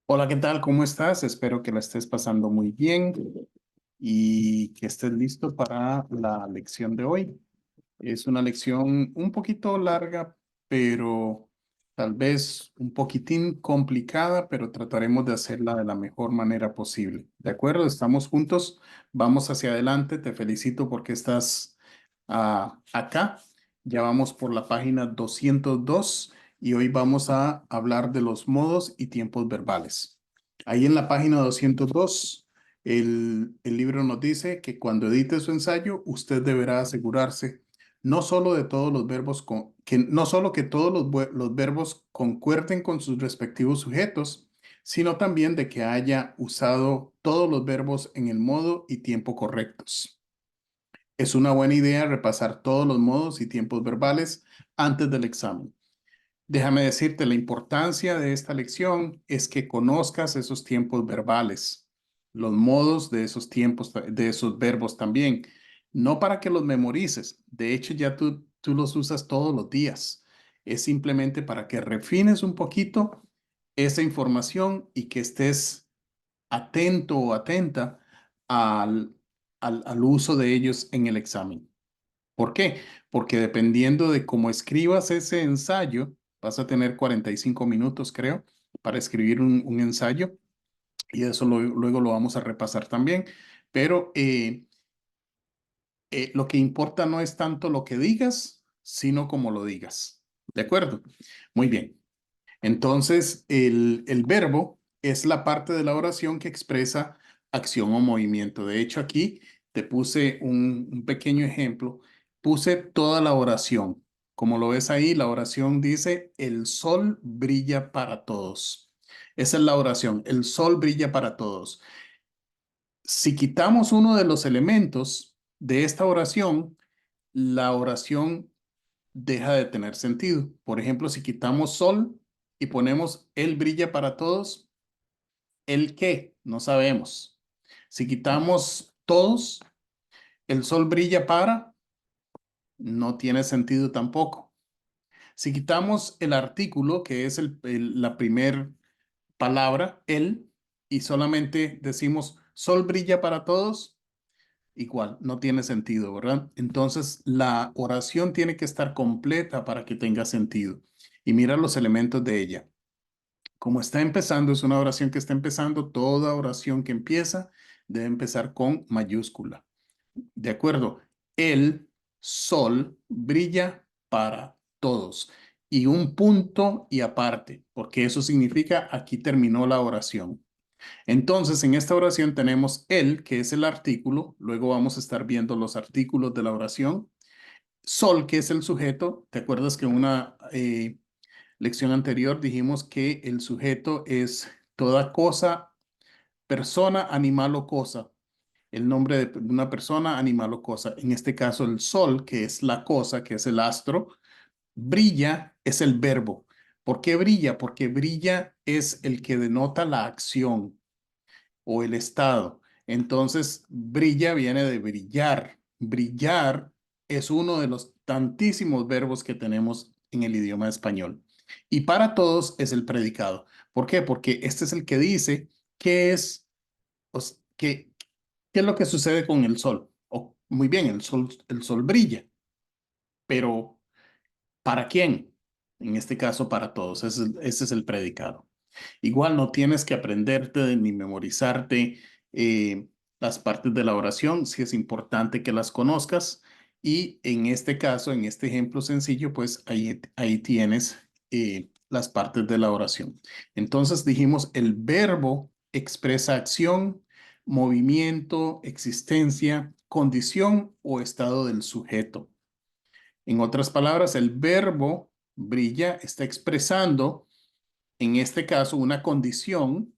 Hola, ¿qué tal? ¿Cómo estás? Espero que la estés pasando muy bien y que estés listo para la lección de hoy. Es una lección un poquito larga, pero tal vez un poquitín complicada, pero trataremos de hacerla de la mejor manera posible. ¿De acuerdo? Estamos juntos. Vamos hacia adelante. Te felicito porque estás acá. Ya vamos por la página 202 y hoy vamos a hablar de los modos y tiempos verbales. Ahí en la página 202, el libro nos dice que cuando edite su ensayo, usted deberá asegurarse no solo de todos los verbos que no solo que todos los verbos concuerden con sus respectivos sujetos, sino también de que haya usado todos los verbos en el modo y tiempo correctos. Es una buena idea repasar todos los modos y tiempos verbales antes del examen. Déjame decirte, la importancia de esta lección es que conozcas esos tiempos verbales, los modos de esos tiempos, de esos verbos también, no para que los memorices. De hecho, ya tú los usas todos los días. Es simplemente para que refines un poquito esa información y que estés atento o atenta al, al uso de ellos en el examen. ¿Por qué? Porque dependiendo de cómo escribas ese ensayo, vas a tener 45 minutos, creo, para escribir un ensayo y eso luego lo vamos a repasar también. Pero lo que importa no es tanto lo que digas, sino cómo lo digas. ¿De acuerdo? Muy bien. Entonces, el verbo es la parte de la oración que expresa acción o movimiento. De hecho, aquí te puse un pequeño ejemplo. Puse toda la oración. Como lo ves ahí, la oración dice, el sol brilla para todos. Esa es la oración, el sol brilla para todos. Si quitamos uno de los elementos de esta oración, la oración deja de tener sentido. Por ejemplo, si quitamos sol y ponemos él brilla para todos, ¿el qué? No sabemos. Si quitamos todos, el sol brilla para, no tiene sentido tampoco. Si quitamos el artículo, que es la primer palabra, él, y solamente decimos sol brilla para todos, igual, no tiene sentido, ¿verdad? Entonces, la oración tiene que estar completa para que tenga sentido. Y mira los elementos de ella. Como está empezando, es una oración que está empezando, toda oración que empieza debe empezar con mayúscula. ¿De acuerdo? El sol brilla para todos. Y un punto y aparte, porque eso significa aquí terminó la oración. Entonces, en esta oración tenemos el, que es el artículo. Luego vamos a estar viendo los artículos de la oración. Sol, que es el sujeto. ¿Te acuerdas que en una lección anterior dijimos que el sujeto es toda cosa, persona, animal o cosa? El nombre de una persona, animal o cosa. En este caso, el sol, que es la cosa, que es el astro. Brilla es el verbo. ¿Por qué brilla? Porque brilla es el que denota la acción o el estado. Entonces, brilla viene de brillar. Brillar es uno de los tantísimos verbos que tenemos en el idioma español. Y para todos es el predicado. ¿Por qué? Porque este es el que dice qué es, qué es lo que sucede con el sol. Muy bien, el sol brilla, pero ¿para quién? En este caso, para todos. Ese es el predicado. Igual no tienes que aprenderte ni memorizarte las partes de la oración, si es importante que las conozcas. Y en este caso, en este ejemplo sencillo, pues ahí tienes las partes de la oración. Entonces dijimos, el verbo expresa acción, movimiento, existencia, condición o estado del sujeto. En otras palabras, el verbo brilla está expresando, en este caso, una condición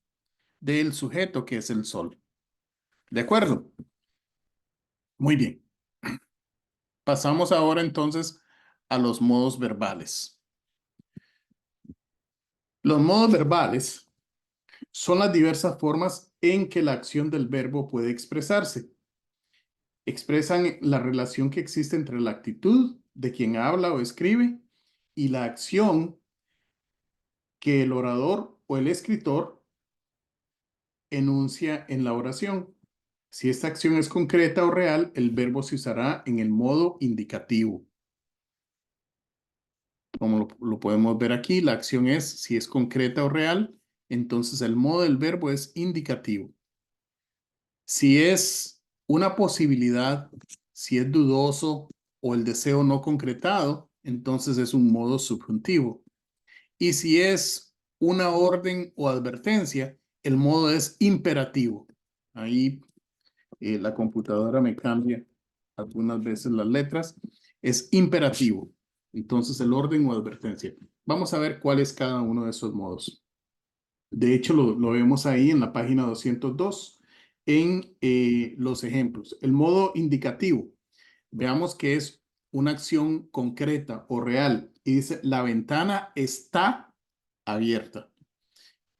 del sujeto que es el sol. ¿De acuerdo? Muy bien. Pasamos ahora entonces a los modos verbales. Los modos verbales son las diversas formas en que la acción del verbo puede expresarse. Expresan la relación que existe entre la actitud de quien habla o escribe y la acción que el orador o el escritor enuncia en la oración. Si esta acción es concreta o real, el verbo se usará en el modo indicativo. Como lo podemos ver aquí, la acción es, si es concreta o real, entonces el modo del verbo es indicativo. Si es una posibilidad, si es dudoso o el deseo no concretado, entonces es un modo subjuntivo. Y si es una orden o advertencia, el modo es imperativo. Ahí la computadora me cambia algunas veces las letras. Es imperativo. Entonces el orden o advertencia. Vamos a ver cuál es cada uno de esos modos. De hecho, lo vemos ahí en la página 202 en los ejemplos. El modo indicativo. Veamos que es una acción concreta o real. Y dice, la ventana está abierta.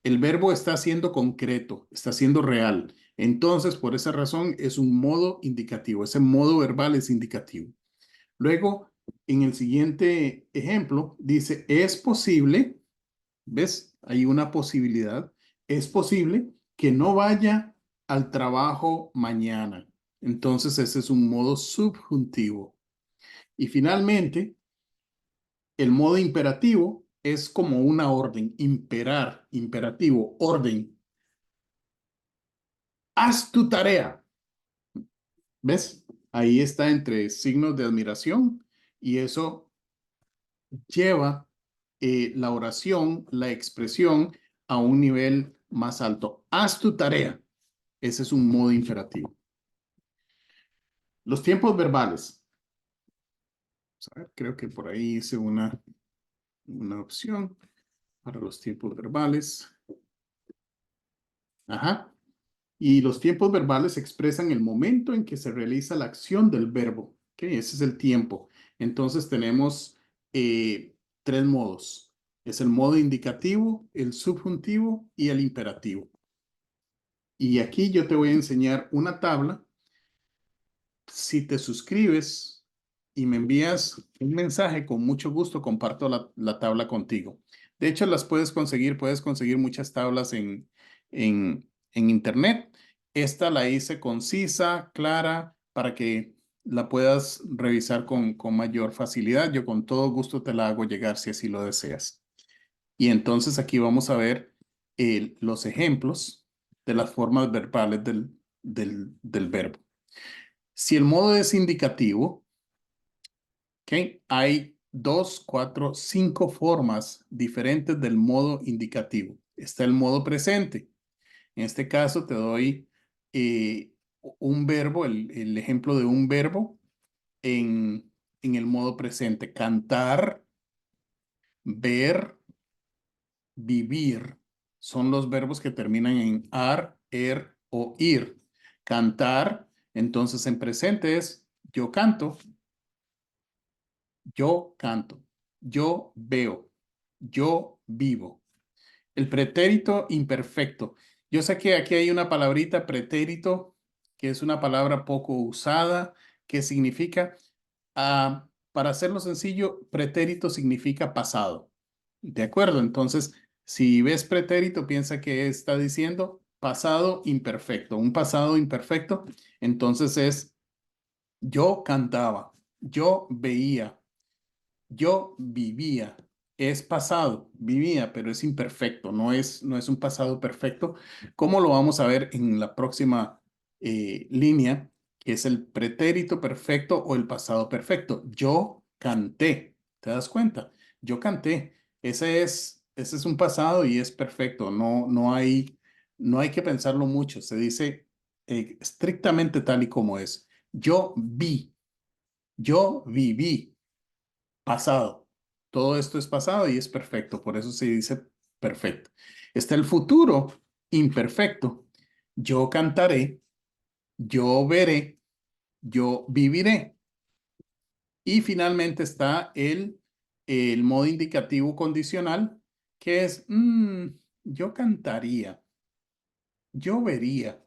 El verbo está siendo concreto, está siendo real. Entonces, por esa razón, es un modo indicativo. Ese modo verbal es indicativo. Luego, en el siguiente ejemplo, dice, es posible, ¿ves? Hay una posibilidad. Es posible que no vaya al trabajo mañana. Entonces, ese es un modo subjuntivo. Y finalmente, el modo imperativo es como una orden, imperar, imperativo, orden. Haz tu tarea. ¿Ves? Ahí está entre signos de admiración y eso lleva la oración, la expresión a un nivel más alto. Haz tu tarea. Ese es un modo imperativo. Los tiempos verbales. Vamos a ver, creo que por ahí hice una opción para los tiempos verbales. Ajá. Y los tiempos verbales expresan el momento en que se realiza la acción del verbo. ¿Ok? Ese es el tiempo. Entonces tenemos tres modos. Es el modo indicativo, el subjuntivo y el imperativo. Y aquí yo te voy a enseñar una tabla. Si te suscribes y me envías un mensaje, con mucho gusto comparto la tabla contigo. De hecho, las puedes conseguir muchas tablas en internet. Esta la hice concisa, clara, para que la puedas revisar con mayor facilidad. Yo con todo gusto te la hago llegar si así lo deseas. Y entonces aquí vamos a ver los ejemplos de las formas verbales del verbo. Si el modo es indicativo, ¿ok? Hay 2, 4, 5 formas diferentes del modo indicativo. Está el modo presente. En este caso te doy un verbo, el ejemplo de un verbo en el modo presente. Cantar, ver, vivir. Son los verbos que terminan en ar, er o ir. Cantar, entonces en presente es yo canto. Yo canto, yo veo, yo vivo. El pretérito imperfecto. Yo sé que aquí hay una palabrita pretérito, que es una palabra poco usada, que significa, para hacerlo sencillo, pretérito significa pasado. ¿De acuerdo? Entonces, si ves pretérito, piensa que está diciendo pasado imperfecto. Un pasado imperfecto, entonces es yo cantaba, yo veía, yo vivía, es pasado, vivía, pero es imperfecto, no es un pasado perfecto, como lo vamos a ver en la próxima línea, que es el pretérito perfecto o el pasado perfecto. Yo canté, ¿te das cuenta? Yo canté. Ese es un pasado y es perfecto, no hay que pensarlo mucho, se dice estrictamente tal y como es. Yo vi, yo viví. Pasado. Todo esto es pasado y es perfecto, por eso se dice perfecto. Está el futuro imperfecto. Yo cantaré, yo veré, yo viviré. Y finalmente está el modo indicativo condicional, que es yo cantaría, yo vería,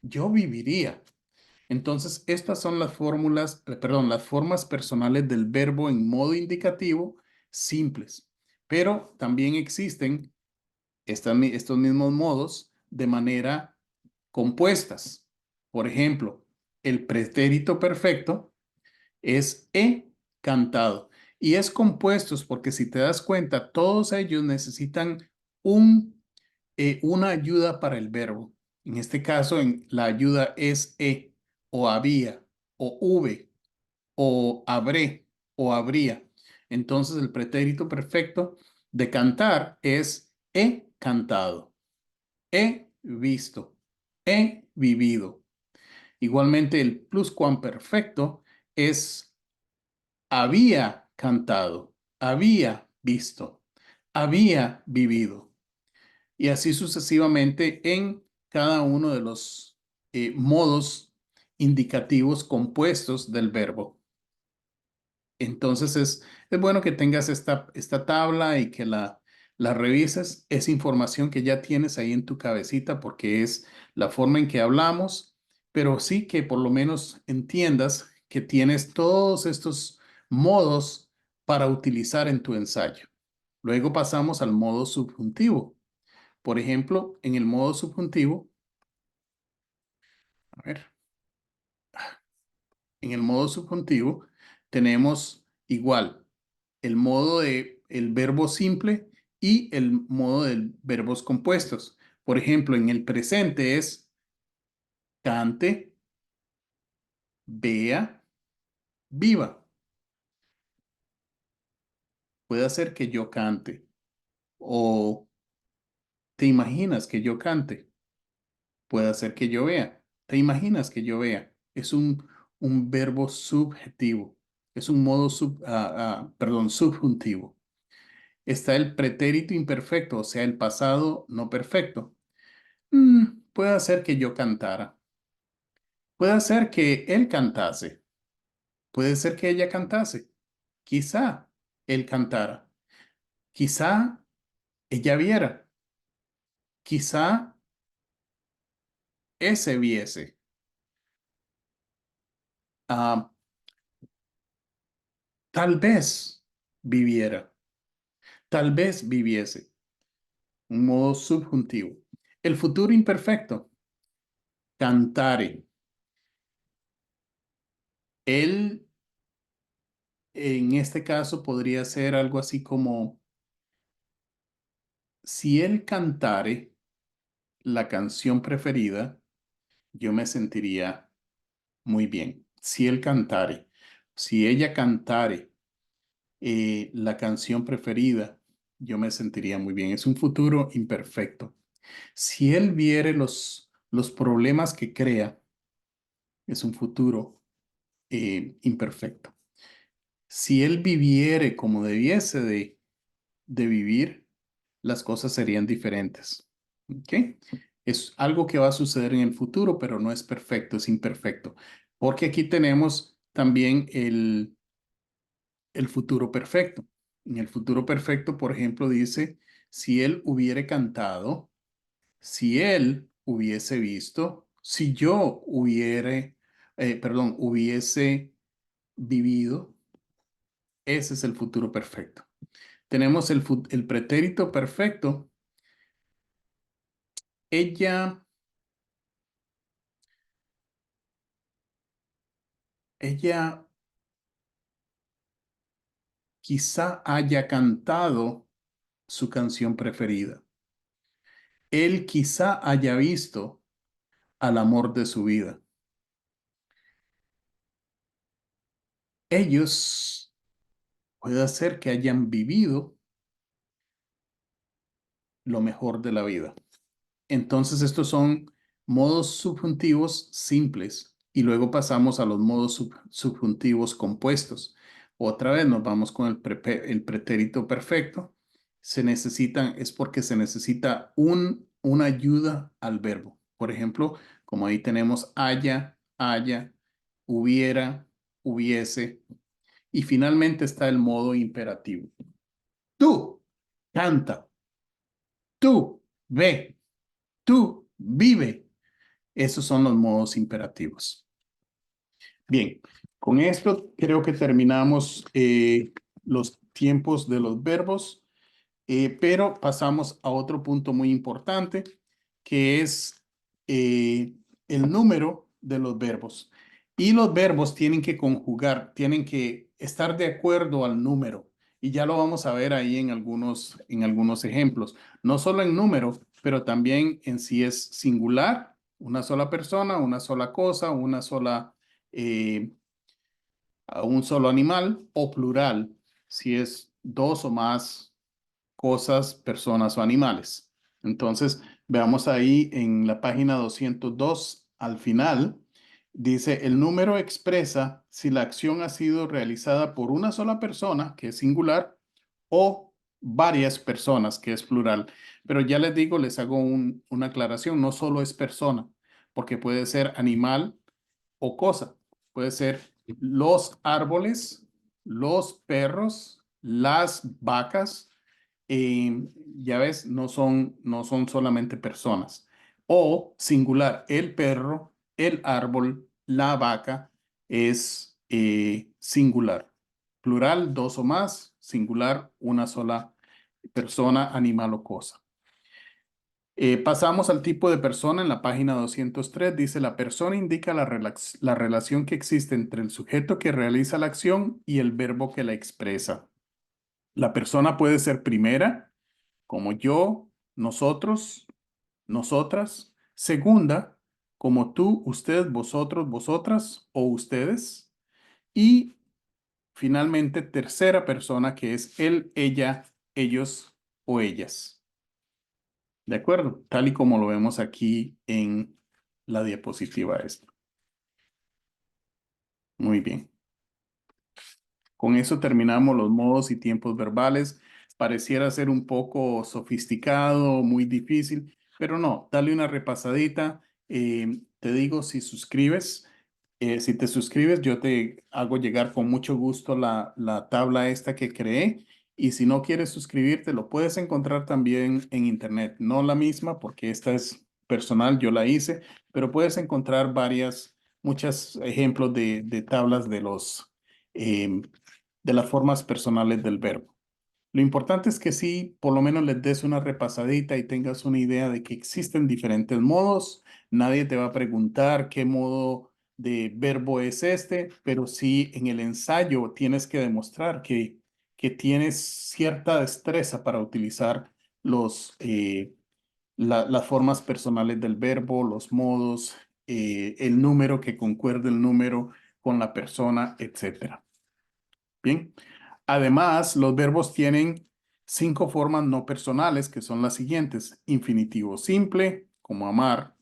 yo viviría. Entonces, estas son las fórmulas, perdón, las formas personales del verbo en modo indicativo simples. Pero también existen estos mismos modos de manera compuestas. Por ejemplo, el pretérito perfecto es he cantado. Y es compuestos porque si te das cuenta, todos ellos necesitan una ayuda para el verbo. En este caso, la ayuda es o había, o hube, o habré, o habría. Entonces, el pretérito perfecto de cantar es he cantado, he visto, he vivido. Igualmente, el pluscuamperfecto es había cantado, había visto, había vivido. Y así sucesivamente en cada uno de los modos indicativos compuestos del verbo. Entonces es bueno que tengas esta tabla y que la revises. Es información que ya tienes ahí en tu cabecita porque es la forma en que hablamos, pero sí que por lo menos entiendas que tienes todos estos modos para utilizar en tu ensayo. Luego pasamos al modo subjuntivo. Por ejemplo, en el modo subjuntivo, a ver, en el modo subjuntivo tenemos igual el modo de el verbo simple y el modo de verbos compuestos. Por ejemplo, en el presente es cante, vea, viva. Puede ser que yo cante o te imaginas que yo cante. Puede ser que yo vea. Te imaginas que yo vea. Es un verbo subjetivo. Es un modo perdón, subjuntivo. Está el pretérito imperfecto, o sea, el pasado no perfecto. Puede ser que yo cantara. Puede ser que él cantase. Puede ser que ella cantase. Quizá él cantara. Quizá ella viera. Quizá ese viese. Ah, tal vez viviera. Tal vez viviese. Un modo subjuntivo. El futuro imperfecto. Cantare. Él, en este caso, podría ser algo así como, si él cantare la canción preferida, yo me sentiría muy bien. Si él cantare, si ella cantare la canción preferida, yo me sentiría muy bien. Es un futuro imperfecto. Si él viere los problemas que crea, es un futuro imperfecto. Si él viviere como debiese de vivir, las cosas serían diferentes. ¿Ok? Es algo que va a suceder en el futuro, pero no es perfecto, es imperfecto. Porque aquí tenemos también el futuro perfecto. En el futuro perfecto, por ejemplo, dice, si él hubiere cantado, si él hubiese visto, si yo hubiese vivido, ese es el futuro perfecto. Tenemos el pretérito perfecto. Ella, ella quizá haya cantado su canción preferida. Él quizá haya visto al amor de su vida. Ellos puede ser que hayan vivido lo mejor de la vida. Entonces, estos son modos subjuntivos simples y luego pasamos a los modos subjuntivos compuestos. Otra vez nos vamos con el pretérito perfecto. Es porque se necesita una ayuda al verbo. Por ejemplo, como ahí tenemos haya, hubiera, hubiese. Y finalmente está el modo imperativo. Tú, canta. Tú, ve. Tú, vive. Esos son los modos imperativos. Bien, con esto creo que terminamos los tiempos de los verbos, pero pasamos a otro punto muy importante que es el número de los verbos. Y los verbos tienen que conjugar, tienen que estar de acuerdo al número. Y ya lo vamos a ver ahí en algunos ejemplos. No solo en número, pero también en si es singular, una sola persona, una sola cosa, una sola, un solo animal, o plural, si es dos o más cosas, personas o animales. Entonces, veamos ahí en la página 202, al final, dice, el número expresa si la acción ha sido realizada por una sola persona, que es singular, o varias personas, que es plural. Pero ya les digo, les hago una aclaración, no solo es persona, porque puede ser animal o cosa. Puede ser los árboles, los perros, las vacas, ya ves, no son solamente personas. O singular, el perro, el árbol, la vaca es singular. Plural, dos o más. Singular, una sola persona, animal o cosa. Pasamos al tipo de persona en la página 203. Dice, la persona indica la relación que existe entre el sujeto que realiza la acción y el verbo que la expresa. La persona puede ser primera, como yo, nosotros, nosotras. Segunda, como tú, usted, vosotros, vosotras o ustedes. Y finalmente, tercera persona, que es él, ella, ellos o ellas. ¿De acuerdo? Tal y como lo vemos aquí en la diapositiva esta. Muy bien. Con eso terminamos los modos y tiempos verbales. Pareciera ser un poco sofisticado, muy difícil, pero no, dale una repasadita. Te digo, si te suscribes, yo te hago llegar con mucho gusto la tabla esta que creé. Y si no quieres suscribirte, lo puedes encontrar también en internet. No la misma, porque esta es personal, yo la hice, pero puedes encontrar muchos ejemplos de tablas em, de las formas personales del verbo. Lo importante es que sí, por lo menos les des una repasadita y tengas una idea de que existen diferentes modos. Nadie te va a preguntar qué modo de verbo es este, pero sí en el ensayo tienes que demostrar que tienes cierta destreza para utilizar las formas personales del verbo, los modos, el número que concuerde el número con la persona, etcétera. Bien. Además, los verbos tienen 5 formas no personales que son las siguientes. Infinitivo simple, como amar.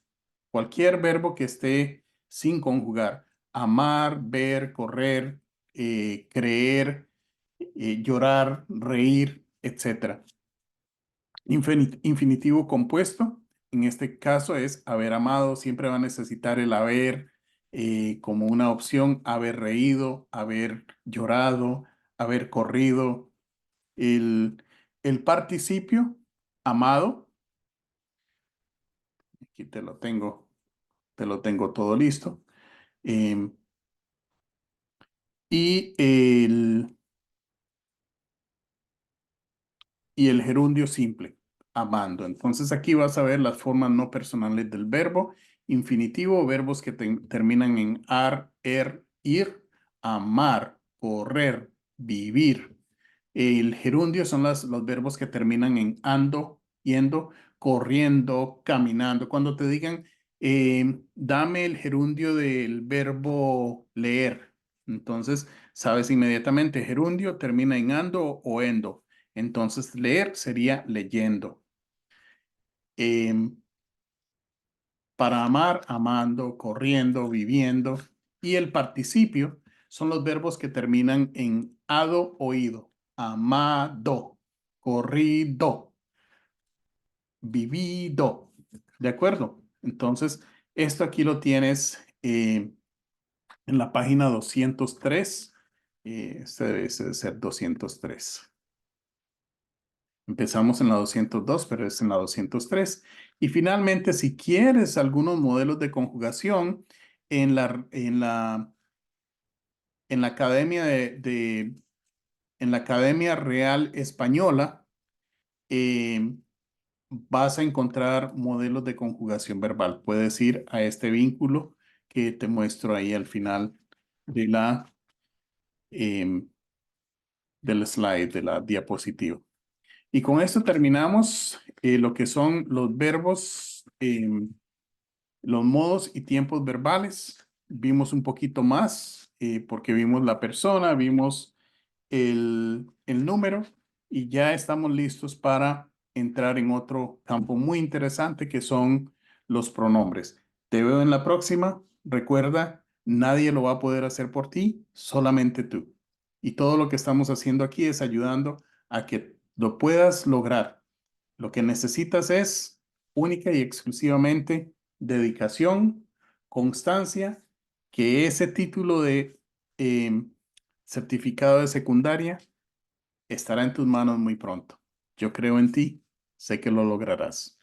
Cualquier verbo que esté sin conjugar. Amar, ver, correr, creer, llorar, reír, etcétera. Infinitivo compuesto, en este caso es haber amado, siempre va a necesitar el haber como una opción, haber reído, haber llorado, haber corrido. El participio, amado, aquí te lo tengo todo listo. Em, y el gerundio simple, amando. Entonces aquí vas a ver las formas no personales del verbo. Infinitivo, verbos que terminan en ar, ir, amar, correr, vivir. El gerundio son los verbos que terminan en ando, yendo, corriendo, caminando. Cuando te digan, dame el gerundio del verbo leer, entonces sabes inmediatamente, gerundio termina en ando o endo. Entonces, leer sería leyendo. Em, para amar, amando, corriendo, viviendo. Y el participio son los verbos que terminan en ado, oído. Amado, corrido, vivido. ¿De acuerdo? Entonces, esto aquí lo tienes en la página 203. Este debe ser 203. Empezamos en la 202, pero es en la 203. Y finalmente, si quieres algunos modelos de conjugación en la Academia en la Academia Real Española, eh, vas a encontrar modelos de conjugación verbal. Puedes ir a este vínculo que te muestro ahí al final de em, del slide, de la diapositiva. Y con esto terminamos lo que son los verbos, los modos y tiempos verbales. Vimos un poquito más porque vimos la persona, vimos el número y ya estamos listos para entrar en otro campo muy interesante que son los pronombres. Te veo en la próxima. Recuerda, nadie lo va a poder hacer por ti, solamente tú. Y todo lo que estamos haciendo aquí es ayudando a que lo puedas lograr. Lo que necesitas es única y exclusivamente dedicación, constancia, que ese título de certificado de secundaria estará en tus manos muy pronto. Yo creo en ti, sé que lo lograrás.